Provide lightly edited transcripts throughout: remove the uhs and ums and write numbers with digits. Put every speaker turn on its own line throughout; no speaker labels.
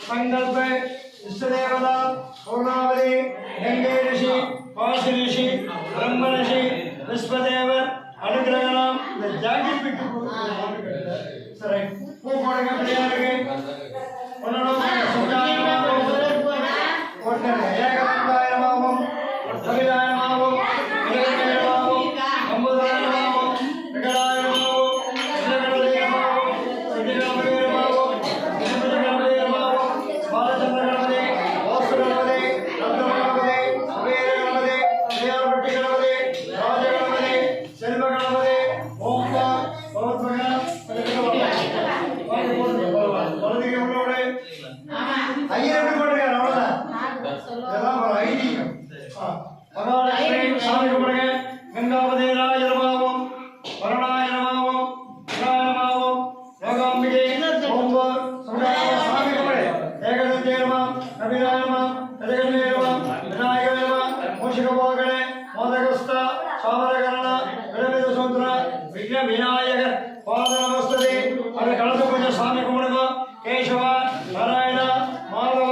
संकल्प इष्ट देवता पूर्णावधि गंगे ऋषि काशी ऋषि ब्रह्म ऋषि विश्वदेव अनुग्रहणाम जागृत बिट्टू सर पू पड़ेगा प्रियारगे उन्होंने सुजान मावो कोटने एकंताय मावो कविदाय मावो विजय मावो अम्बुदाय मावो विकराय मावो विजयगणपति मावो सिद्धिगणपति मावो विष्णुगणपति मावो बालचंद्र गणपति वासु गणपति रत्न गणपति कुबेर गणपति देवपट्टी गणपति राज गणपति सेल्व गणपति ओम बहुत बड़ा வலதுகை உள்ளோட ஐயர் எப்படி போட்டுருக்காரு அவ்வளவுதான் இதெல்லாம் ஒரு ஐதீகம் மகாலட்சுமி சாமி கும்பிடுங்க கங்காபதி ராஜரமாவும் வருணாயனமாவும் விநாயகமாவும் யோகாம்பிகை ஓம்பர் சுடாய சாமி கும்பிடு ஏகதந்தேனமாம் கபிராயனமாம் கஜகண்டேனமாம் விநாயகவேனமாம் மூஷிகபோகணே மோதகஸ்த சாமரகரண விடமித சுந்தர விக்ன விநாயகர் பாத நமஸ்தே அது கலச பூஜை சாமி கும்பிடுங்க केशव नारायण माधव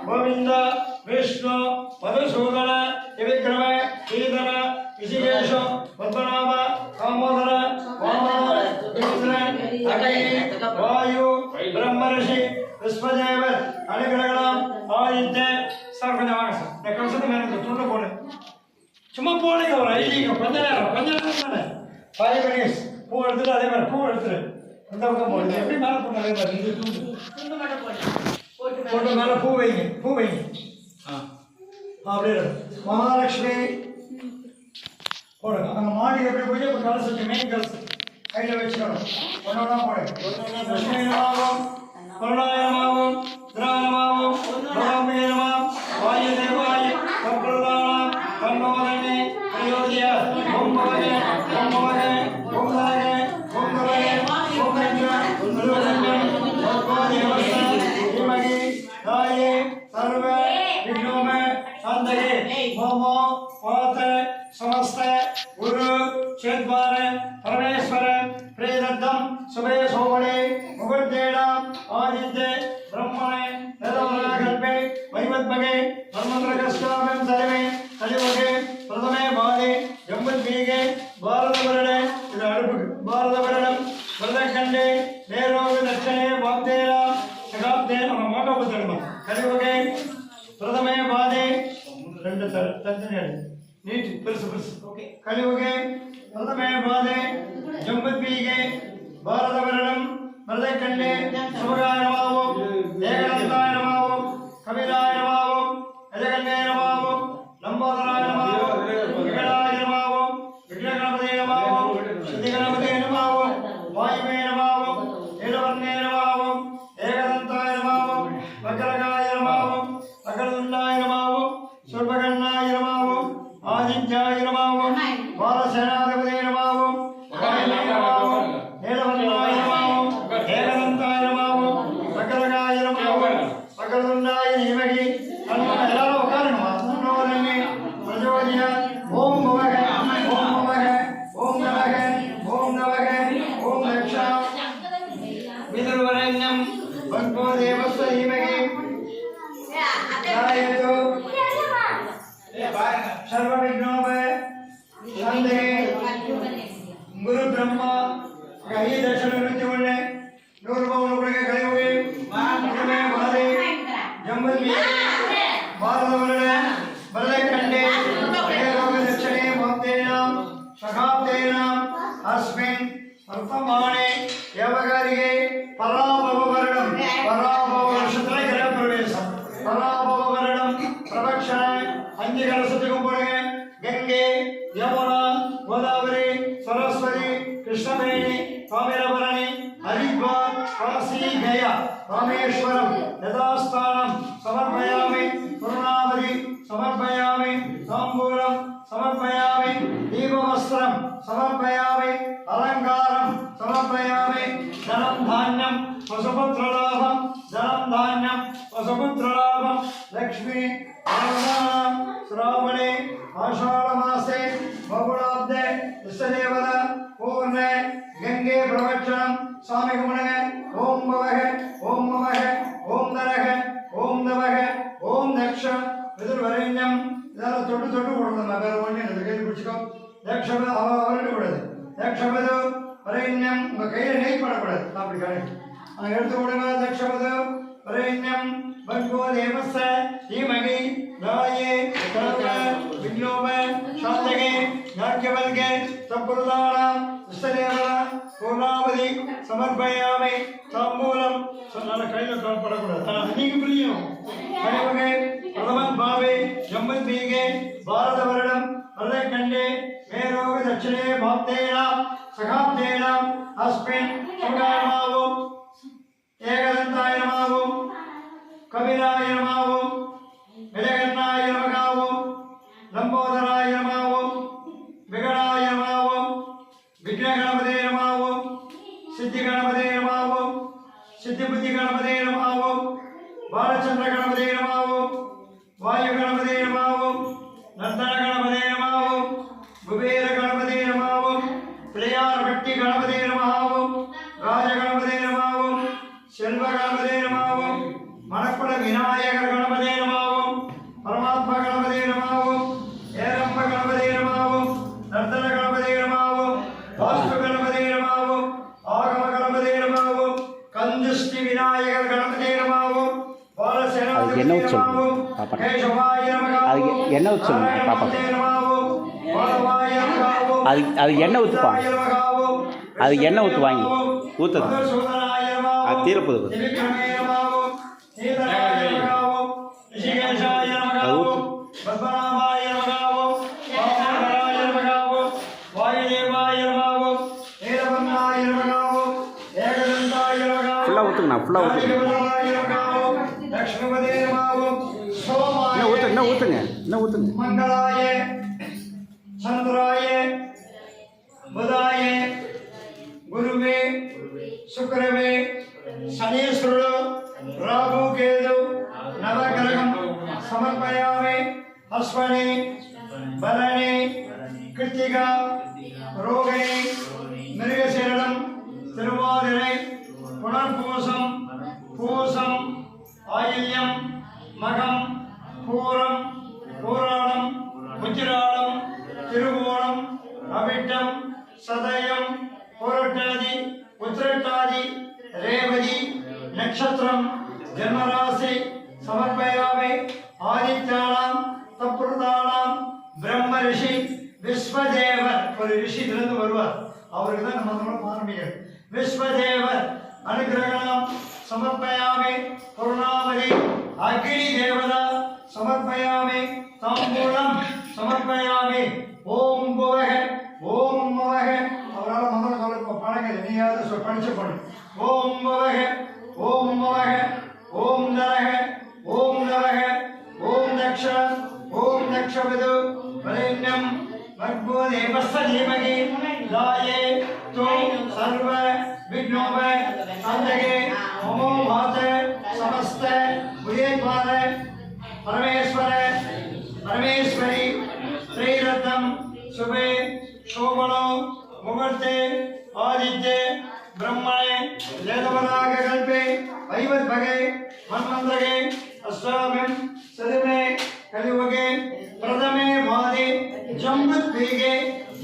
गोविंद विष्णु मधुसूदन त्रिविक्रम श्रीधर ऋषिकेश पद्मनाभ दामोदर वामन अग्नि वायु ब्रह्म ऋषि विश्वदेव अनुग्रहणाम आदित्य सर கொஞ்சம் வாங்க சார் இந்த கலசத்து மேல இந்த துண்டு போடு சும்மா போடுங்க ஒரு ஐடிங்க கொஞ்ச நேரம் தானே 5 மினிட்ஸ் பூ எடுத்துட்டு அதே மாதிரி பூ எடுத்துட்டு இந்த பக்கம் போடுங்க எப்படி மேல போடுங்க இந்த துண்டு फोटो மேல பூ வைங்க அப்படியே மகாலட்சுமி போடுங்க அந்த மாடி எப்படி போய் இப்ப கலசத்து மெயின் கலசத்து கையில வச்சுக்கணும் ஒண்ணா போடுங்க லட்சுமி நாமம் கருணாயமாவும் திராணமாவும் ராமேயமாம் வாயு தேவாய் கப்ரதானம் கண்ணோதனே பிரயோஜ்ய ஓம் பவனே ஓம் பவனே ஓம் நாயே ஓம் பவனே ஓம் நஞ்ச குருவனே भगवान नमस्ते हिमगी दाये सर्वे विघ्नोमे शांतये मोमो पाते समस्ते गुरु चेद्वारे परमेश्वर प्रेरद्धम सुबे सोमणे मुकुटेणाम आदित्य ब्रह्मणे वेदवरागल्पे वैवद्भगे ब्रह्मन्द्रकस्तामं सर्वे कलियुगे प्रथमे बाले जम्बुद्वीगे भारतवर्णे इदु अडुपु भारतवर्णं वरदखण्डे नेरोग दक्षिणे वाग्देना शगाब्दे मोटोपतर्म कलियुगे प्रथमे बाले ரெண்டு தஞ்சனே நீட் பெருசு ஓகே கலியுगे प्रथमे बाले जम्बुद्वीगे भारतवर्णं वरदखण्डे सुभगाय नमः एकदन्ताय नमः कविराय नमः अजगण्डे नमः लंबोदराय नमः विकटाय नमः विघ्नगणपते नमः सिद्धिगणपते नमः वायुवे नमः नीलवर्णे नमः एकदन्ताय नमः वक्रगाय नमः वक्रतुण्डाय नमः शूर्पकर्णाय नमः आदित्याय नमः बालसेनाधिपते नमः वायुवे नमः नीलवर्णाय नमः एकदन्ताय नमः वक्रगाय नमः वक्रतुण्डाय धीमहि तन्नो எல்லாரும் உட்காருங்க தன்னோரமே பிரஜோதிய ஓம் பவக ஓம் பவக ஓம் நவக ஓம் நவக ஓம் ரக்ஷா விதுர்வரண்யம் भगवो देवस्य धीमहि ध्यायतु सर्वविघ्नोपय शान्तिः गुरु ब्रह्मा कहीं दर्शन नृत्य बोलने नूर बावन के खड़े हुए प्रथमे बाले जम्बुद्वीगे भारतवर्णे वरदखण्डे नेरोग दक्षिणे वाग्देनां शगाब्देनां अस्मिन् वर्तमाने यवगारिगे पराभववर्णं पराभववर्षत्रे गृहप्रवेशं पराभववर्णं प्रदक्षिणे अंजकलशत्तिकं पोडुगे गंगे यमुना गोदावरी सरस्वती कृष्णवेणी तामिरबरणी हरिद्वार काशी गया रामेश्वरम यथास्थानं समर्पयामि पूर्णावधि समर्पयामि ताम्बूलं समर्पयामि दीपवस्त्रं समर्पयामि अलंकारं समर्पयामि धनं धान्यं पशुपुत्रलाभं धनं धान्यं पशुपुत्रलाभं लक्ष्मी श्रावणे आषाढ़ मासे बहुलाब्धे इष्टदेवता पूर्णे गंगे ஏகவச்சனம் சாமி கும்பிடுங்க. ஓம் பவக ஓம் மவக ஓம் தரக ஓம் தவக ஓம் தக்ஷ பிதுர்வரேண்யம். இதெல்லாம் தொட்டு தொட்டு போடணும். வேற ஒண்ணு இல்லை. கையில் பிடிச்சிக்கோ. தக்ஷபது அவருக்கு கூடாது. தக்ஷபது வரேண்யம். உங்க கையில நெய் படக்கூடாது. அப்படி கரெக்ட். அதை எடுத்து விடுங்க. தக்ஷபது வரேண்யம் பர்கோ தேவஸ்ஸ தீமகி தாயே தனக விக்னோப சாந்தகே நாட்யவல்கே தப்புருதானாம் விஸ்வதேவா பூர்ணாவதி சமர்ப்பயாமி தாம்பூலம். சொன்னால கையில் படக்கூடாது. நீங்க புரியும். கழிவுகை பிரதமன் பாவே ஜம்பத்மீகே பாரத வருடம் வரதை கண்டே மேரோக தட்சிணே பாப்தேனாம் சகாப்தேனாம் அஸ்மின் சுகாயமாவும் ஏகதந்தாய நமவும் கபிலாய நமவும் விஜயகண்ணாய நமகாவும் லம்போதராய நமவும் விகடாய நமவும் விக்ன கணபதே நமவும் சித்தி கணபதே நமவும் சித்தி புத்தி கணபதே நமவும் பாலச்சந்திர கணபதே நமவும் வாயு கணபதே நமவும் நந்தன கணபதே நமவும் குபேர கணபதே நமவும் பிள்ளையார் பட்டி கணபதே நமவும் ராஜ கணபதே நமவும் செல்வ கணபதே நமவும் மணக்குள விநாயகர் கணபதே நமவும் பரமாத்மா கணபதே நமவும் ஏரம்ப கணபதே நமவும் நர்த்தன கணபதே நமவும் வாஸ்து கணபதே நமவும் ஆகம கணபதே நமவும் கந்துஷ்டி விநாயகர் கணபதே நமவும் பாலசேனாதிபதி நமவும் கேசவாய நமவும்
என்ன உற்சவம் பாப்பா? அது எண்ணெய் ஊற்றுப்பா. அது எண்ணெய் ஊற்று வாங்கி ஊற்றுது. அது தீரப்போகுது. ஃபுல்லாக ஊற்றுங்கண்ணா. ஃபுல்லாக ஊற்றுங்க. இன்னும் ஊற்றுங்க. இன்னும் ஊற்றுங்க.
மங்களாய சந்திராய புதாய गुरुवे शुक्रवे शनीश्वरुडु राहु केतु नवग्रहं समर्पयामि अश्वनी भरणी कृत्तिका रोहिणी मृगशीर्षं तिरुवादिरै पुनर्पूसं पूसं आयल्यं मघं पूरं पूराणं उज्जिराणं तिरुवोणं अविट्टं सदयं पोरट्टादि उत्तरट्टादि रेवति नक्षत्रं जन्मराशि समर्पयामि आदित्यानां तत्पुरुषाणां ब्रह्म ऋषि विश्वदेवर ஒரு ரிஷி இருந்து வருவார் அவருக்கு தான் நம்ம ஆரம்பிக்கிறது விஸ்வதேவர் அனுகிரகம் समर्पयामि करुणावली अग्नि देवता समर्पयामि तांबूलं समर्पयामि ओम भुवः ओम मवः அவரால மந்திரம் சொல்ல பழங்க நீயாவது படிச்சு போடு ஓம் भुवः ओम मवः ओम नरः ओम नवः ओम दक्ष ओम दक्षविदु वरेण्यं भर्गो देवस्य धीमहि धाये तो सर्व विघ्नोप शान्तये नमो भाते समस्त भुजेद्वार परमेश्वर परमेश्वरी श्रीरत्नं शुभे शोभनो मुहूर्ते आदित्ये ब्रह्मणे वेदवरागकल्पे वैवद्भगे मन्वन्तरे अष्टाम्यं सदमे कलियुगे प्रथमे भादे जम्बुद्वीगे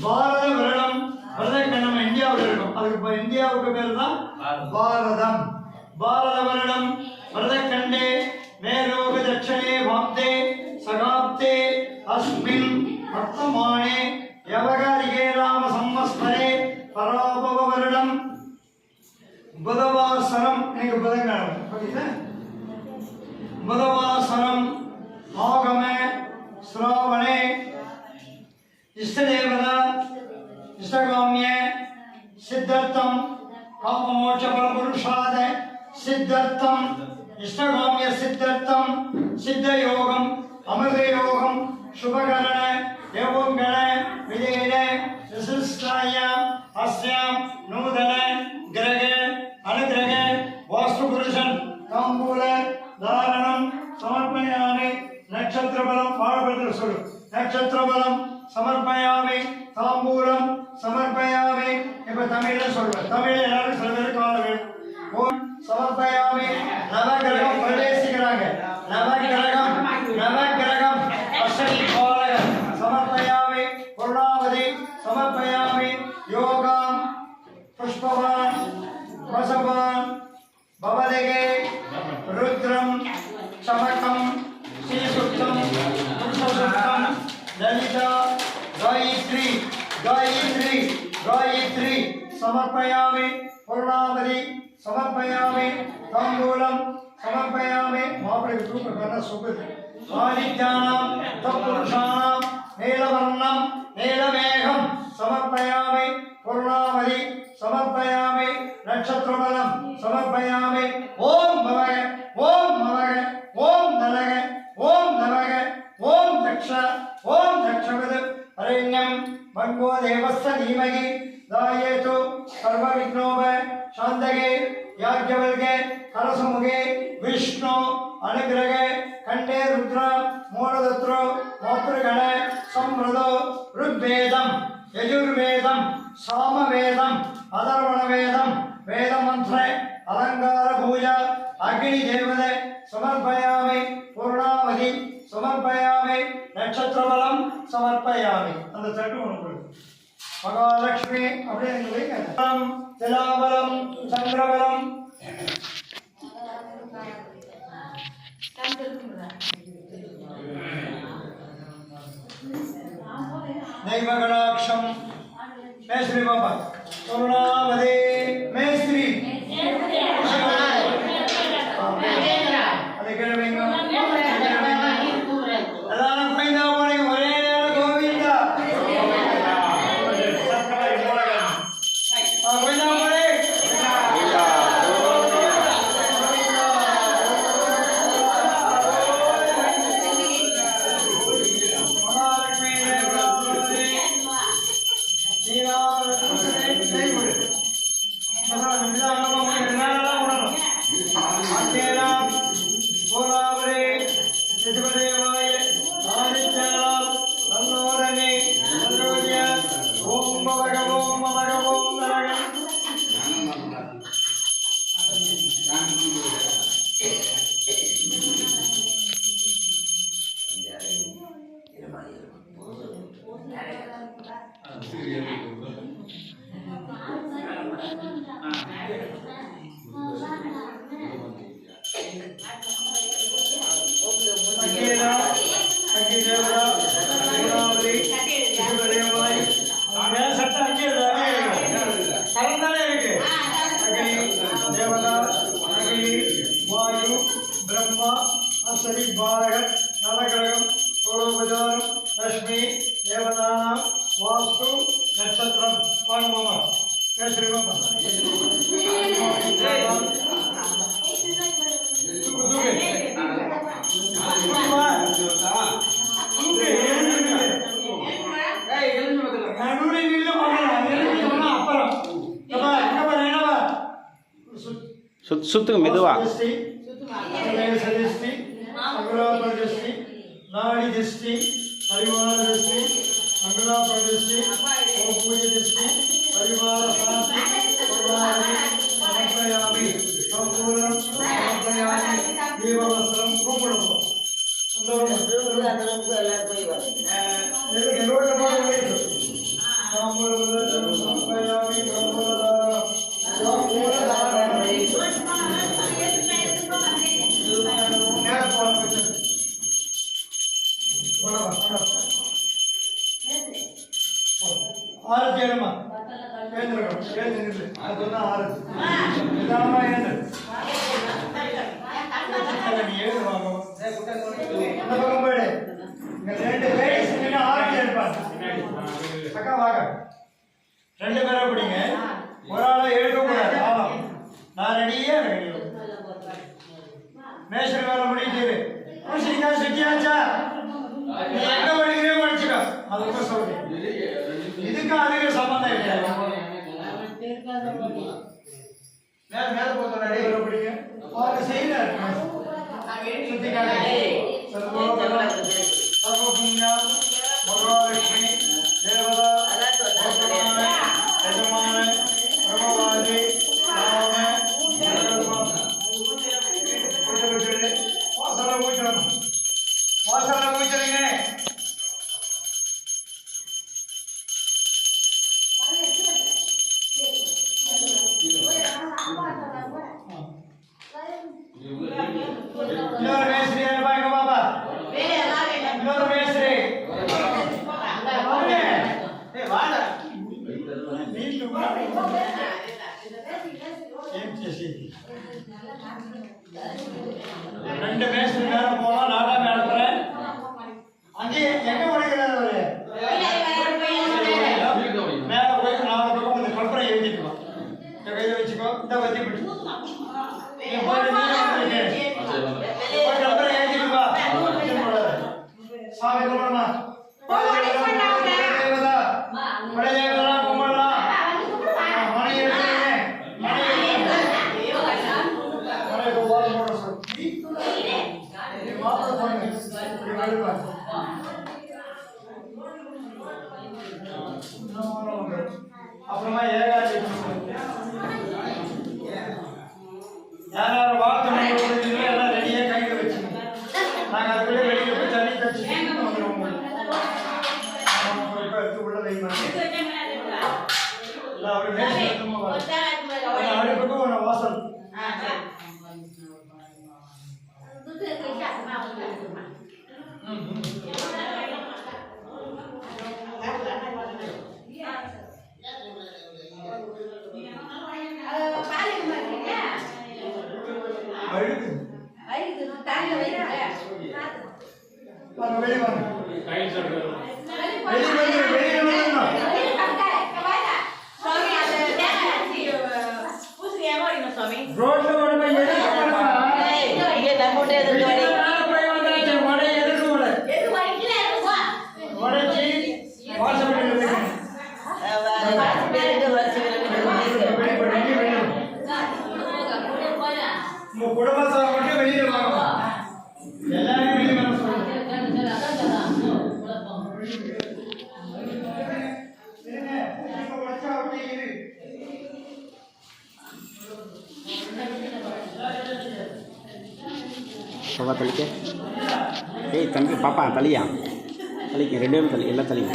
பாரத வருடம் வருடம் நம்ம இந்தியாவில் இருக்கோம் அதுக்கு இந்தியாவுக்கு பேர் தான் பாரதம் பாரத வருடம் வருடக்கண்டே மேலோக தட்சணே பாப்தே சகாப்தே அஸ்மின் வர்த்தமானே யவகாரிகே ராம சம்வத்சரே பராபவ வருடம் புதவாசரம் இன்னைக்கு புதன்கிழமை ஓகே புதவாசரம் ஆகம ஸ்ராவணே इष्टदेवता इष्टकाम्य सिद्धर्थं काममोक्ष फलपुरुषाद सिद्धर्थं इष्टकाम्य सिद्धर्थं सिद्धयोगं अमृतयोगं शुभकरण एवं गण विजयन विशिष्टाय अस्यां नूतन ग्रह अनुग्रह वास्तुपुरुषं तांबूल धारणं समर्पयामि नक्षत्रबलं पाळपत्र नक्षत्रबलं समर्पयामि तांबूलं समर्पयामि இப்ப தமிழ்ல சொல்றேன் தமிழ்ல எல்லாரும் சில பேருக்கு கால வேணும். ஓம் சமர்ப்பயாமி. நவகிரகம் பிரவேசிக்கிறாங்க. நவகிரகம் அஷ்டமி பாலகர் சமர்ப்பயாமி. பூர்ணாவதி சமர்ப்பயாமி. யோகாம் புஷ்பவான் வசவான் பவதகே ருத்ரம் சமகம் ஸ்ரீசுக்தம் புருஷசுக்தம் லலிதா गायत्री समर्पयामि. पूर्णावधि समर्पयामि. तांबूलम समर्पयामि. मापड़े रूप करना सुगंध आदित्यानां तत्पुरुषाणां नीलवर्णं नीलमेघं समर्पयामि. पूर्णावधि समर्पयामि. नक्षत्रबलं समर्पयामि. ओम भवः ओम भवः ओम नमः ओम नमः ओम दक्षवद अरण्यं भंगो देवस्य धीमहि दायेतु सर्वविघ्नोप शान्तये याज्ञवल्के करसमुखे विष्णु अनुग्रहे कंठे रुद्र मूलदत्रो मोत्रगण संवृदो ऋग्वेदं यजुर्वेदं सामवेदं अथर्वणवेदं वेदमन्त्र अलंकार पूजा अग्नि देवते समर्पयामि. पूर्णावधि समर्पयामि. नक्षत्रबलं समर्पयामि. அந்த தட்டு உனக்கு மகாலட்சுமி அப்படியே வைங்க. திலாபலம் சந்திரபலம் दैवगणाक्षम मैश्री बाबा पूर्णावधि मैश्री वायु ब्रह्मा अश्वरी बालक नवग्रहम सोलोपचारम रश्मि देवतानां वास्तु नक्षत्रम पांगमम कैश्रीमम
சுத்துங்க மெதுவா.
नाड़ी दृष्टि परिवार दृष्टि अंगुलाप दृष्टि ओम पूज्य दृष्टि परिवार शांति समर्पयामि. संपूर्णं समर्पयामि. देववस्त्रं कोपणं आरती हेळम्मा केंद्र केंद्र ಅದನ್ನ ಆರತಿ ನಿಧಾನ ಏನು ಏನು ಬಾಬು ನಮಗಂಬೇಡ ரெண்டு லேடிஸ் நின்னு ஆரத்தி எடுப்பாங்க அக்கா வாங்க ரெண்டு பேரை பிடிங்க ஒரு ஆளை எழுத கூடாது ஆமா நான் ரெடியா ரெடி மேஷர் வேலை முடிஞ்சிரு சீக்கிரமா செட்டியாச்சா எங்க வழியிலே படிச்சுக்கோ அதுக்கு சொல்றேன் இதுக்கு அதுக்கு சம்பந்தம் இல்லை மேல மேல போற ரெடி வர பிடிங்க அவங்க செய்யல சுத்திக்காதே सर्वपुण्या भगवालक्ष्मी देवता यजमान प्रभवादि ரெண்டு மேசு மேல போவோம். நாலாம் இடத்துல அங்கே எங்க உடைக்கிறாரு அவரு மேல போய் 4 பக்கம் கொஞ்சம் கல்பனை எழுதிக்கலாம். கையில வச்சுக்கோ. இந்த வச்சு பிடி கல்பனை எழுதிக்குப்பா. சாமி கும்பிடமா அப்புறமா ஏகாட்சி யாரும் வாழ்த்து எல்லாம் ரெடியா கையில வச்சுக்கணும். நாங்க அதுக்குள்ளே வெளியில போய் தண்ணி தச்சு வந்துடுவோம். எடுத்து உள்ள வைமா அடுப்புக்கும் ஒரு வாசல் குடும்பத்தார் மட்டும் வெளியில வாங்க. எல்லாரும் வெளியே வர சொல்லுங்க.
தலிக்க ஏய் தம்பி பாப்பா தலியா தலிக்க 2 பேரும் தலி எல்லாம் தலிங்க